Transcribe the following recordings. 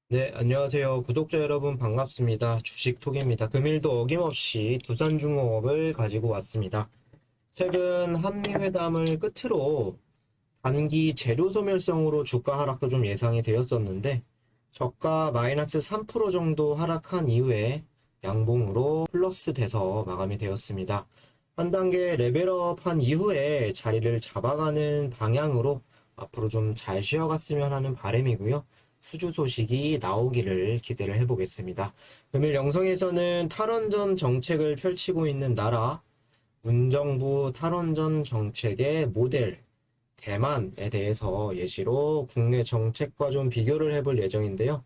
네, 안녕하세요. 구독자 여러분 반갑습니다. 주식톡입니다. 금일도 어김없이 두산중공업을 가지고 왔습니다. 최근 한미회담을 끝으로 단기 재료 소멸성으로 주가 하락도 좀 예상이 되었었는데 저가 마이너스 3% 정도 하락한 이후에 양봉으로 플러스 돼서 마감이 되었습니다. 한 단계 레벨업한 이후에 자리를 잡아가는 방향으로 앞으로 좀 잘 쉬어갔으면 하는 바람이고요. 수주 소식이 나오기를 기대를 해보겠습니다. 금일 영상에서는 탈원전 정책을 펼치고 있는 나라, 문정부 탈원전 정책의 모델, 대만에 대해서 예시로 국내 정책과 좀 비교를 해볼 예정인데요.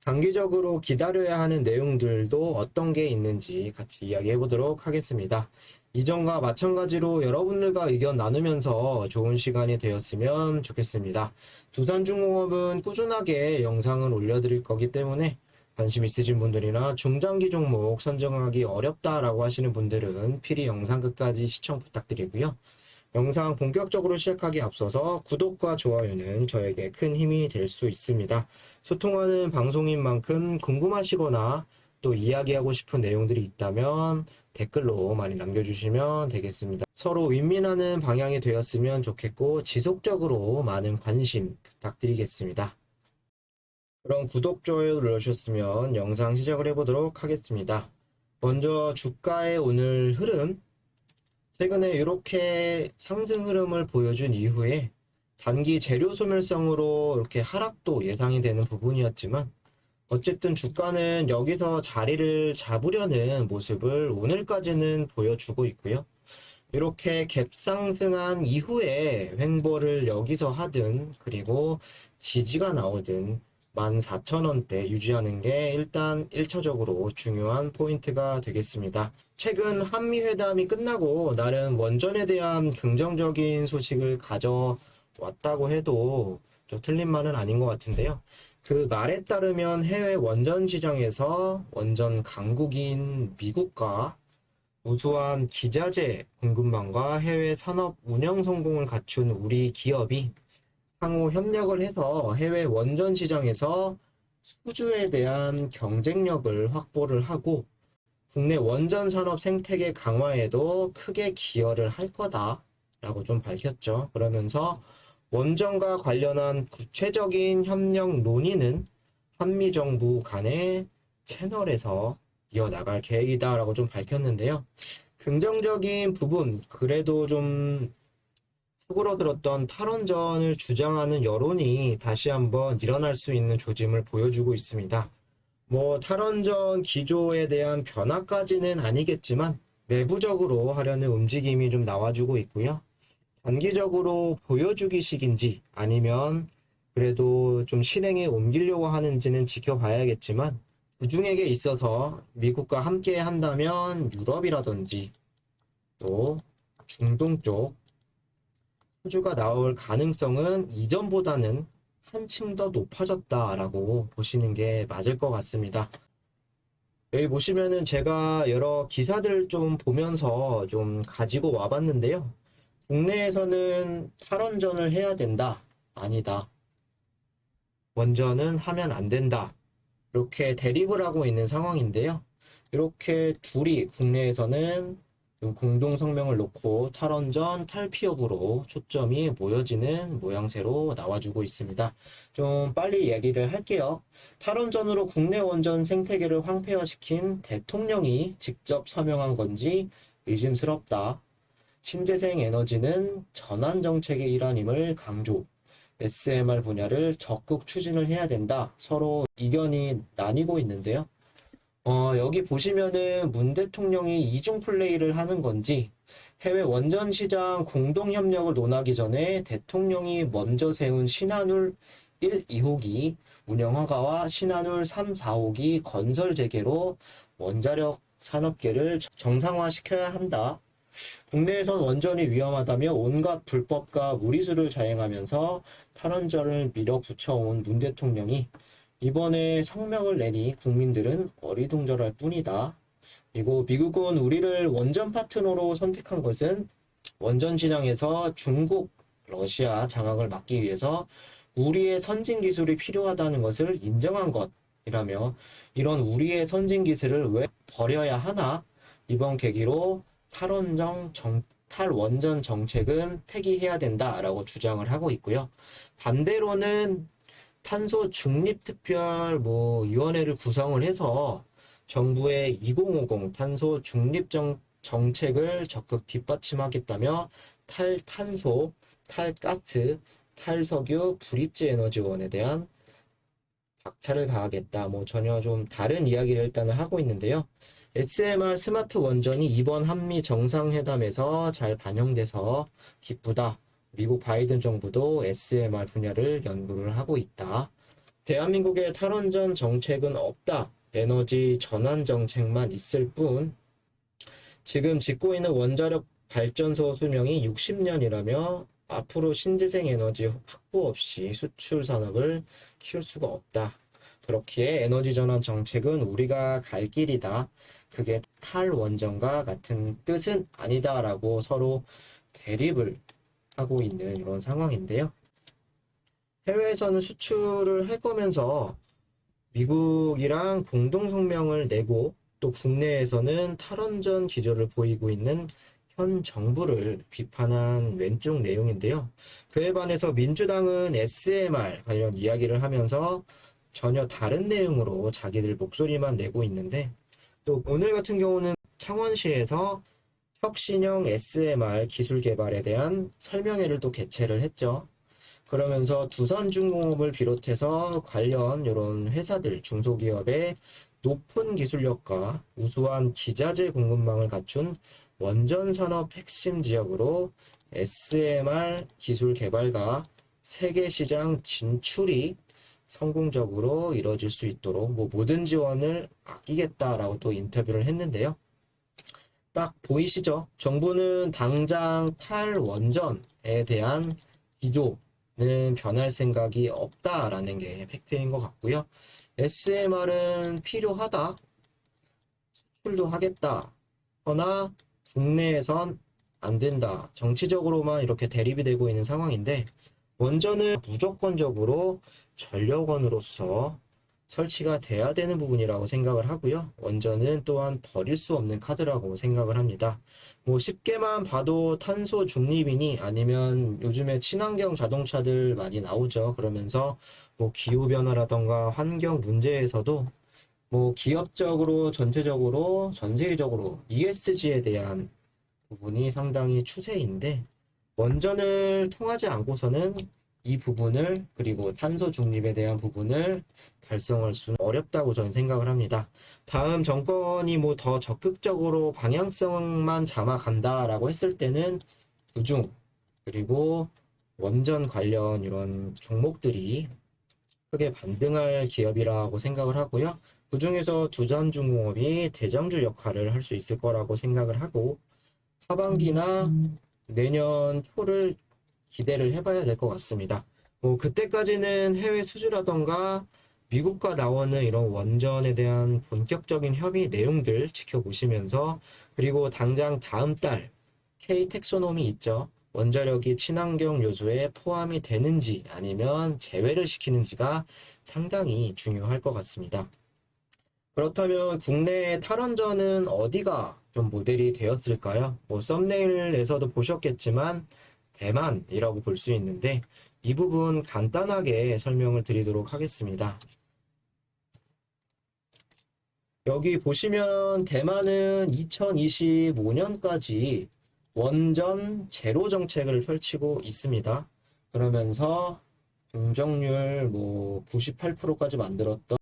단기적으로 기다려야 하는 내용들도 어떤 게 있는지 같이 이야기해 보도록 하겠습니다. 이전과 마찬가지로 여러분들과 의견 나누면서 좋은 시간이 되었으면 좋겠습니다. 두산중공업은 꾸준하게 영상을 올려드릴 거기 때문에 관심 있으신 분들이나 중장기 종목 선정하기 어렵다라고 하시는 분들은 필히 영상 끝까지 시청 부탁드리고요. 영상 본격적으로 시작하기 앞서서 구독과 좋아요는 저에게 큰 힘이 될 수 있습니다. 소통하는 방송인 만큼 궁금하시거나 또 이야기하고 싶은 내용들이 있다면 댓글로 많이 남겨주시면 되겠습니다. 서로 윈윈하는 방향이 되었으면 좋겠고 지속적으로 많은 관심 부탁드리겠습니다. 그럼 구독, 좋아요 눌러주셨으면 영상 시작을 해보도록 하겠습니다. 먼저 주가의 오늘 흐름, 최근에 이렇게 상승 흐름을 보여준 이후에 단기 재료 소멸성으로 이렇게 하락도 예상이 되는 부분이었지만 어쨌든 주가는 여기서 자리를 잡으려는 모습을 오늘까지는 보여주고 있고요. 이렇게 갭상승한 이후에 횡보를 여기서 하든 그리고 지지가 나오든 14,000원대 유지하는 게 일단 1차적으로 중요한 포인트가 되겠습니다. 최근 한미회담이 끝나고 나름 원전에 대한 긍정적인 소식을 가져왔다고 해도 좀 틀린 말은 아닌 것 같은데요. 그 말에 따르면 해외 원전 시장에서 원전 강국인 미국과 우수한 기자재 공급망과 해외 산업 운영 성공을 갖춘 우리 기업이 상호 협력을 해서 해외 원전 시장에서 수주에 대한 경쟁력을 확보를 하고 국내 원전 산업 생태계 강화에도 크게 기여를 할 거다라고 좀 밝혔죠. 그러면서 원전과 관련한 구체적인 협력 논의는 한미 정부 간의 채널에서 이어나갈 계획이다라고 좀 밝혔는데요. 긍정적인 부분, 그래도 좀 수그러들었던 탈원전을 주장하는 여론이 다시 한번 일어날 수 있는 조짐을 보여주고 있습니다. 뭐 탈원전 기조에 대한 변화까지는 아니겠지만 내부적으로 하려는 움직임이 좀 나와주고 있고요. 단기적으로 보여주기식인지 아니면 그래도 좀 실행에 옮기려고 하는지는 지켜봐야겠지만 그중에게 있어서 미국과 함께 한다면 유럽이라든지 또 중동 쪽 수주가 나올 가능성은 이전보다는 한층 더 높아졌다라고 보시는 게 맞을 것 같습니다. 여기 보시면은 제가 여러 기사들 좀 보면서 좀 가지고 와봤는데요. 국내에서는 탈원전을 해야 된다. 아니다. 원전은 하면 안 된다. 이렇게 대립을 하고 있는 상황인데요. 이렇게 둘이 국내에서는 공동 성명을 놓고 탈원전 탈피업으로 초점이 모여지는 모양새로 나와주고 있습니다. 좀 빨리 얘기를 할게요. 탈원전으로 국내 원전 생태계를 황폐화시킨 대통령이 직접 서명한 건지 의심스럽다. 신재생 에너지는 전환 정책의 일환임을 강조. SMR 분야를 적극 추진을 해야 된다. 서로 이견이 나뉘고 있는데요. 여기 보시면은 문 대통령이 이중 플레이를 하는 건지 해외 원전 시장 공동 협력을 논하기 전에 대통령이 먼저 세운 신한울 1, 2호기 운영 허가와 신한울 3, 4호기 건설 재개로 원자력 산업계를 정상화시켜야 한다. 국내에선 원전이 위험하다며 온갖 불법과 무리수를 자행하면서 탈원전을 밀어붙여온 문 대통령이 이번에 성명을 내니 국민들은 어리둥절할 뿐이다. 그리고 미국은 우리를 원전 파트너로 선택한 것은 원전 시장에서 중국, 러시아 장악을 막기 위해서 우리의 선진 기술이 필요하다는 것을 인정한 것. 이라며 이런 우리의 선진 기술을 왜 버려야 하나? 이번 계기로 탈원전 정책은 폐기해야 된다라고 주장을 하고 있고요. 반대로는 탄소 중립특별 위원회를 구성을 해서 정부의 2050 탄소 중립 정책을 적극 뒷받침하겠다며 탈탄소, 탈가스, 탈석유, 브릿지 에너지원에 대한 박차를 가하겠다. 전혀 좀 다른 이야기를 일단은 하고 있는데요. SMR 스마트 원전이 이번 한미 정상회담에서 잘 반영돼서 기쁘다. 미국 바이든 정부도 SMR 분야를 연구를 하고 있다. 대한민국의 탈원전 정책은 없다. 에너지 전환 정책만 있을 뿐 지금 짓고 있는 원자력 발전소 수명이 60년이라며 앞으로 신재생 에너지 확보 없이 수출 산업을 키울 수가 없다. 그렇기에 에너지 전환 정책은 우리가 갈 길이다. 그게 탈원전과 같은 뜻은 아니다라고 서로 대립을 하고 있는 이런 상황인데요. 해외에서는 수출을 할 거면서 미국이랑 공동성명을 내고 또 국내에서는 탈원전 기조를 보이고 있는 현 정부를 비판한 왼쪽 내용인데요. 그에 반해서 민주당은 SMR 관련 이야기를 하면서 전혀 다른 내용으로 자기들 목소리만 내고 있는데 또 오늘 같은 경우는 창원시에서 혁신형 SMR 기술 개발에 대한 설명회를 또 개최를 했죠. 그러면서 두산중공업을 비롯해서 관련 이런 회사들, 중소기업의 높은 기술력과 우수한 기자재 공급망을 갖춘 원전 산업 핵심 지역으로 SMR 기술 개발과 세계 시장 진출이 성공적으로 이뤄질 수 있도록 모든 지원을 아끼겠다라고 또 인터뷰를 했는데요. 딱 보이시죠? 정부는 당장 탈원전에 대한 기조는 변할 생각이 없다라는 게 팩트인 것 같고요. SMR은 필요하다, 수출도 하겠다, 허나 국내에선 안 된다. 정치적으로만 이렇게 대립이 되고 있는 상황인데 원전은 무조건적으로 전력원으로서 설치가 돼야 되는 부분이라고 생각을 하고요. 원전은 또한 버릴 수 없는 카드라고 생각을 합니다. 쉽게만 봐도 탄소 중립이니 아니면 요즘에 친환경 자동차들 많이 나오죠. 그러면서 기후변화라던가 환경 문제에서도 기업적으로 전체적으로 전 세계적으로 ESG에 대한 부분이 상당히 추세인데 원전을 통하지 않고서는 이 부분을 그리고 탄소 중립에 대한 부분을 달성할 수는 어렵다고 저는 생각을 합니다. 다음 정권이 더 적극적으로 방향성만 잡아간다라고 했을 때는 두중 그리고 원전 관련 이런 종목들이 크게 반등할 기업이라고 생각을 하고요. 그중에서 두산중공업이 대장주 역할을 할 수 있을 거라고 생각을 하고 하반기나 내년 초를 기대를 해봐야 될 것 같습니다. 그때까지는 해외 수주라던가 미국과 나오는 이런 원전에 대한 본격적인 협의 내용들 지켜보시면서 그리고 당장 다음 달 K 텍소노미 있죠. 원자력이 친환경 요소에 포함이 되는지 아니면 제외를 시키는지가 상당히 중요할 것 같습니다. 그렇다면 국내 탈원전은 어디가 좀 모델이 되었을까요? 썸네일에서도 보셨겠지만 대만이라고 볼 수 있는데 이 부분 간단하게 설명을 드리도록 하겠습니다. 여기 보시면 대만은 2025년까지 원전 제로 정책을 펼치고 있습니다. 그러면서 공정률 98%까지 만들었던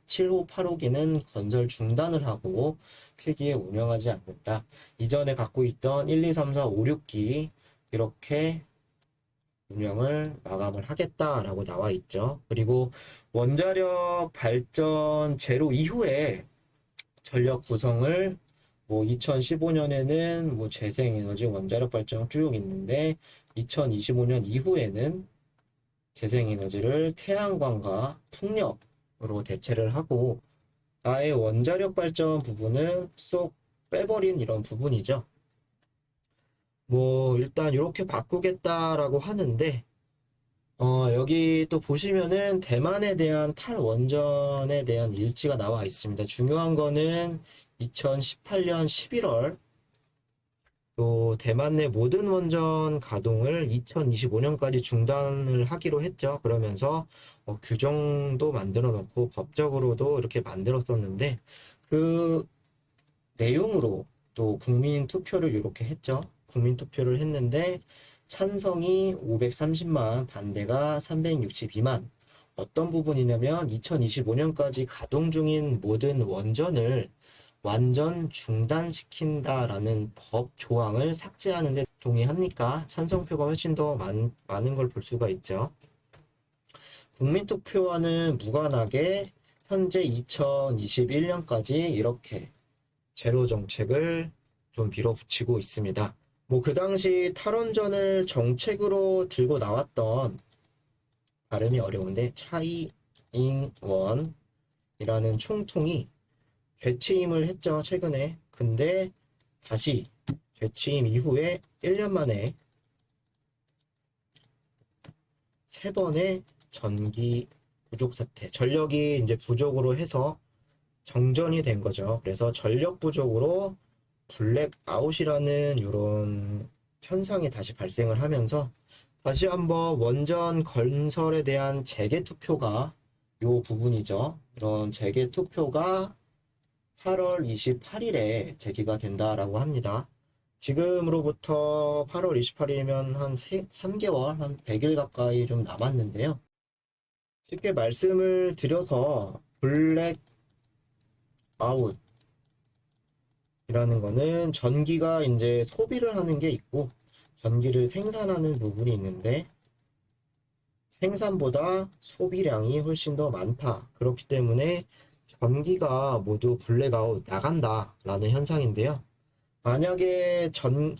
7호, 8호기는 건설 중단을 하고 폐기에 운영하지 않는다. 이전에 갖고 있던 1, 2, 3, 4, 5, 6기 이렇게 운영을 마감을 하겠다라고 나와 있죠. 그리고 원자력 발전 제로 이후에 전력 구성을 2015년에는 재생에너지 원자력 발전 쭉 있는데 2025년 이후에는 재생에너지를 태양광과 풍력으로 대체를 하고 아예 원자력 발전 부분은 쏙 빼버린 이런 부분이죠. 일단 이렇게 바꾸겠다라고 하는데 여기 또 보시면은 대만에 대한 탈원전에 대한 일지가 나와 있습니다. 중요한 거는 2018년 11월 또 대만 내 모든 원전 가동을 2025년까지 중단을 하기로 했죠. 그러면서 규정도 만들어 놓고 법적으로도 이렇게 만들었었는데 그 내용으로 또 국민 투표를 이렇게 했죠. 국민 투표를 했는데 찬성이 530만, 반대가 362만. 어떤 부분이냐면 2025년까지 가동 중인 모든 원전을 완전 중단시킨다라는 법 조항을 삭제하는데 동의합니까? 찬성표가 훨씬 더 많은 걸 볼 수가 있죠. 국민투표와는 무관하게 현재 2021년까지 이렇게 제로 정책을 좀 밀어붙이고 있습니다. 뭐 그 당시 탈원전을 정책으로 들고 나왔던 발음이 어려운데 차이잉원이라는 총통이 재취임을 했죠, 최근에. 근데 다시 재취임 이후에 1년 만에 3번의 전기 부족 사태, 전력이 이제 부족으로 해서 정전이 된 거죠. 그래서 전력 부족으로 블랙아웃이라는 이런 현상이 다시 발생을 하면서 다시 한번 원전 건설에 대한 재개 투표가 요 부분이죠. 이런 재개 투표가 8월 28일에 제기가 된다라고 합니다. 지금으로부터 8월 28일이면 한 3개월, 한 100일 가까이 좀 남았는데요. 쉽게 말씀을 드려서 블랙아웃 이라는 거는 전기가 이제 소비를 하는 게 있고 전기를 생산하는 부분이 있는데 생산보다 소비량이 훨씬 더 많다. 그렇기 때문에 전기가 모두 블랙아웃 나간다라는 현상인데요. 만약에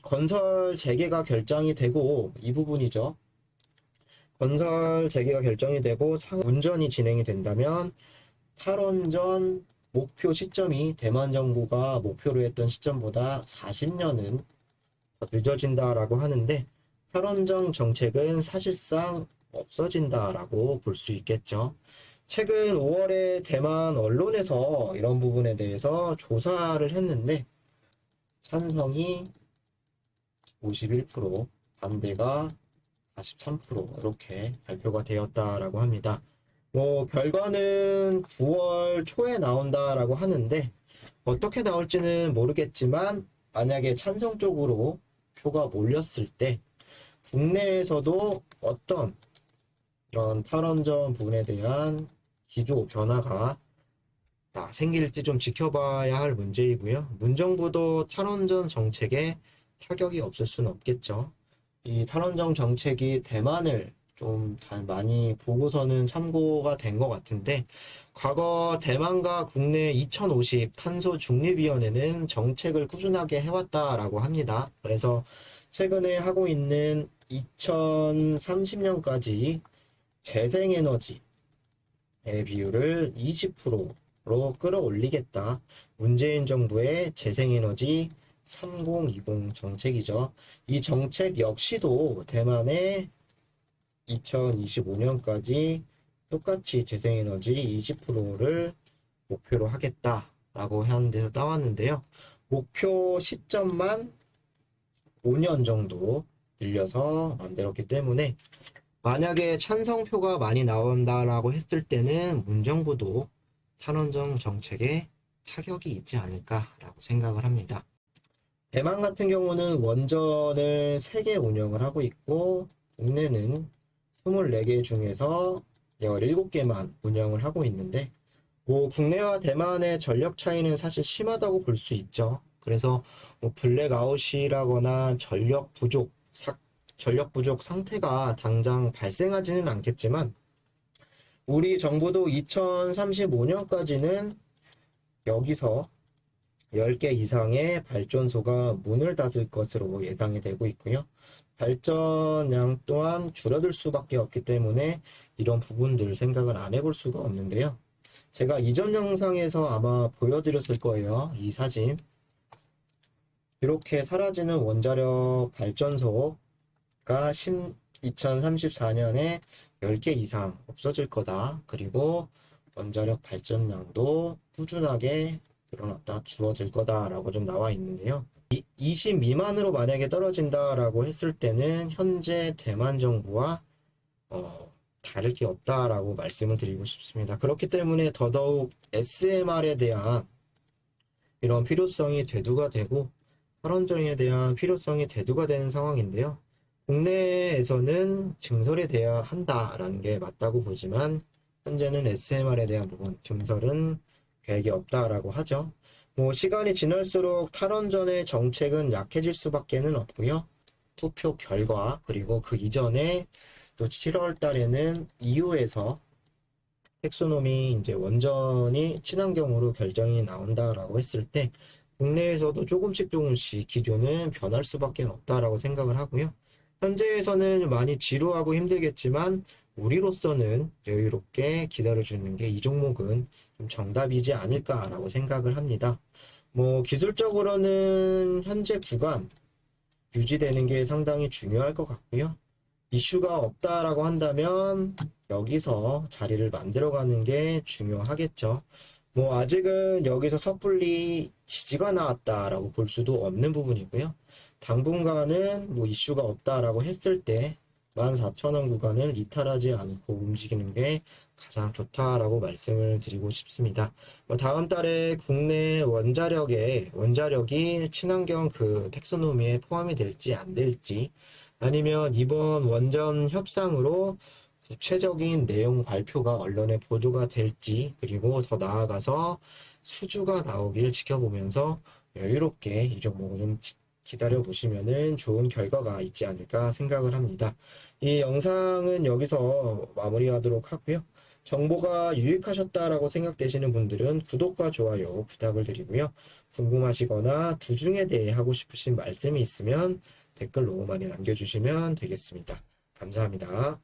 건설 재개가 결정이 되고 이 부분이죠. 건설 재개가 결정이 되고 운전이 진행이 된다면 탈원전 목표 시점이 대만 정부가 목표로 했던 시점보다 40년은 더 늦어진다라고 하는데 탈원전 정책은 사실상 없어진다라고 볼 수 있겠죠. 최근 5월에 대만 언론에서 이런 부분에 대해서 조사를 했는데 찬성이 51%, 반대가 43% 이렇게 발표가 되었다라고 합니다. 뭐 결과는 9월 초에 나온다라고 하는데 어떻게 나올지는 모르겠지만 만약에 찬성 쪽으로 표가 몰렸을 때 국내에서도 어떤 이런 탈원전 부분에 대한 기조 변화가 생길지 좀 지켜봐야 할 문제이고요. 문정부도 탈원전 정책에 타격이 없을 수는 없겠죠. 이 탈원전 정책이 대만을 좀 많이 보고서는 참고가 된 것 같은데 과거 대만과 국내 2050 탄소 중립위원회는 정책을 꾸준하게 해왔다라고 합니다. 그래서 최근에 하고 있는 2030년까지 재생에너지의 비율을 20%로 끌어올리겠다. 문재인 정부의 재생에너지 3020 정책이죠. 이 정책 역시도 대만의 2025년까지 똑같이 재생에너지 20%를 목표로 하겠다라고 하는 데서 나왔는데요. 목표 시점만 5년 정도 늘려서 만들었기 때문에 만약에 찬성표가 많이 나온다라고 했을 때는 문정부도 탈원전 정책에 타격이 있지 않을까라고 생각을 합니다. 대만 같은 경우는 원전을 3개 운영을 하고 있고 국내는 24개 중에서 17개만 운영을 하고 있는데 뭐 국내와 대만의 전력 차이는 사실 심하다고 볼 수 있죠. 그래서 뭐 블랙아웃이라거나 전력 부족 상태가 당장 발생하지는 않겠지만 우리 정부도 2035년까지는 여기서 10개 이상의 발전소가 문을 닫을 것으로 예상이 되고 있고요. 발전량 또한 줄어들 수밖에 없기 때문에 이런 부분들 생각을 안 해볼 수가 없는데요. 제가 이전 영상에서 아마 보여드렸을 거예요. 이 사진. 이렇게 사라지는 원자력 발전소가 2034년에 10개 이상 없어질 거다. 그리고 원자력 발전량도 꾸준하게 늘어났다, 줄어들 거다라고 좀 나와 있는데요. 20 미만으로 만약에 떨어진다라고 했을 때는 현재 대만 정부와 다를 게 없다라고 말씀을 드리고 싶습니다. 그렇기 때문에 더더욱 SMR에 대한 이런 필요성이 대두가 되고 탈원전에 대한 필요성이 대두가 되는 상황인데요. 국내에서는 증설에 대야 한다라는 게 맞다고 보지만 현재는 SMR에 대한 부분, 증설은 계획이 없다라고 하죠. 뭐 시간이 지날수록 탈원전의 정책은 약해질 수밖에는 없고요. 투표 결과 그리고 그 이전에 또 7월 달에는 EU에서 텍소노미 이제 원전이 친환경으로 결정이 나온다라고 했을 때 국내에서도 조금씩 기조는 변할 수밖에 없다라고 생각을 하고요. 현재에서는 많이 지루하고 힘들겠지만 우리로서는 여유롭게 기다려주는 게 이 종목은 좀 정답이지 않을까라고 생각을 합니다. 뭐 기술적으로는 현재 구간 유지되는 게 상당히 중요할 것 같고요. 이슈가 없다라고 한다면 여기서 자리를 만들어가는 게 중요하겠죠. 뭐 아직은 여기서 섣불리 지지가 나왔다라고 볼 수도 없는 부분이고요. 당분간은 뭐 이슈가 없다라고 했을 때 14,000원 구간을 이탈하지 않고 움직이는 게 가장 좋다라고 말씀을 드리고 싶습니다. 뭐 다음 달에 국내 원자력이 친환경 그 텍소노미에 포함이 될지 안 될지, 아니면 이번 원전 협상으로 구체적인 내용 발표가 언론에 보도가 될지, 그리고 더 나아가서 수주가 나오길 지켜보면서 여유롭게 이 종목을 좀 기다려 보시면은 좋은 결과가 있지 않을까 생각을 합니다. 이 영상은 여기서 마무리하도록 하고요. 정보가 유익하셨다라고 생각되시는 분들은 구독과 좋아요 부탁을 드리고요. 궁금하시거나 두 중에 대해 하고 싶으신 말씀이 있으면 댓글로 많이 남겨주시면 되겠습니다. 감사합니다.